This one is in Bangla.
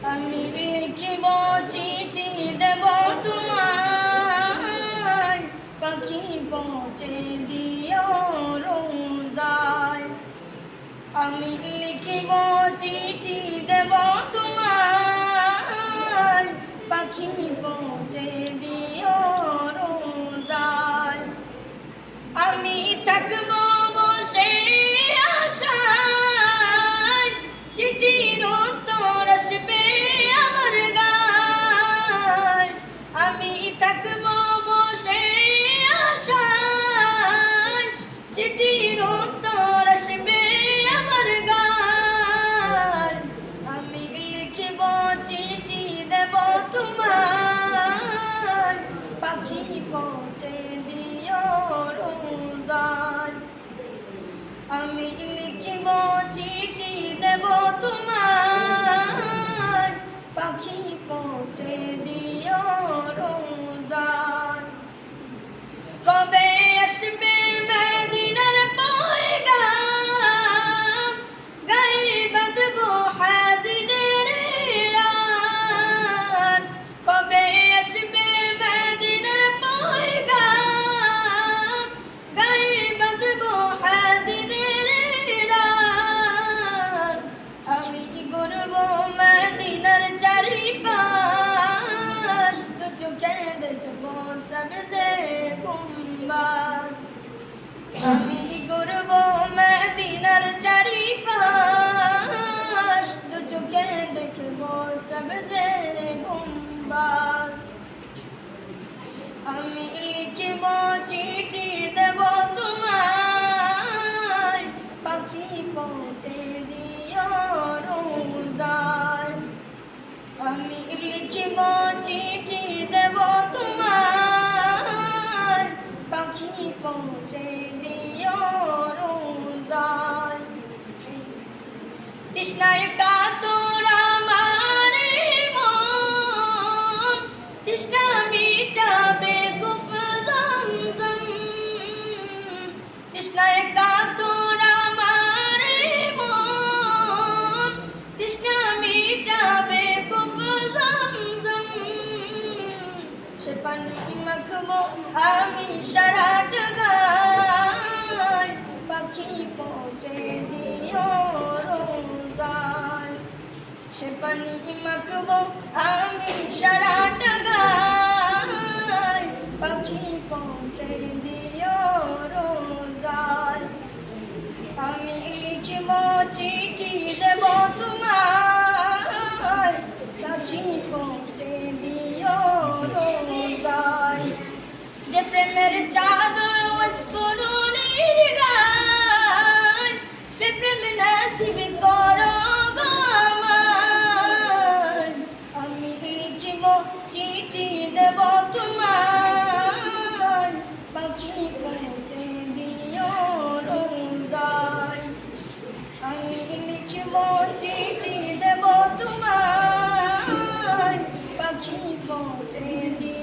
আমি লিখিব চিঠি দেব তোমায়, পাখি পৌঁছে দিও রোজায়। আমি লিখিব চিঠি দেব তোমায়, পাখি পৌঁছে দিও রোজায়। আমি থাকব বসে আশায়, চিঠির উত্তর আসবে আমার গায়। আমি থাকব বসে আশায়, চিঠির উত্তর আসবে আমার গায়। আমি লিখিব চিঠি দেব তোমায়, পাখি পৌঁছে দিও রোজায়। আমি লিখিব চিঠি দেব তোমায়, পাখি পৌঁছে দিও রোজায়। কবে আসবে মদিনার পয়গাম, গায়ে বাঁধব হাজিদের রাত। কবে আসবে মদিনার পয়গাম, গায়ে বাঁধব হাজিদের রাত। আমি করব মদিনার চারিপাশ, দু চোখে দেখব সবজে গুম্বাজ। আমি করব মদিনার চারিপাশ, দু চোখে দেখব সবজে গুম্বাজ। আমি লিখিব চিঠি দেব তোমায়, পাখি পৌঁছে দিও রোজায়। আমি লিখিব চিঠি দেব তোমায়, পাখি পৌঁছে দিও রোজায়। তৃষ্ণায় কাতর আমার মন, তৃষ্ণা মিটাবে কুফ জমজম। তৃষ্ণায় কাতর আমার মন, তৃষ্ণা মিটাবে কুফ জমজম। সে পানি মাখবো আমি সারাট গায়, পাখি পৌঁছে দিও রোজায়। সে পানি মাখবো আমি সারাট গায়, পাখি পৌঁছে দিও রোজায়। আমি লিখিব চিঠি দেব তোমায়, পাখি পৌঁছে দিও রোজায়। যে প্রেমের চাদর ওয়াসকরুনির গায়, সে প্রেম নসিব করো গো আমায়। আমি লিখিব চিঠি দেব তোমায়, পাখি পৌঁছে দিও রোজায়। আমি লিখিব চিঠি দেব তোমায়, পাখি পৌঁছে দিও।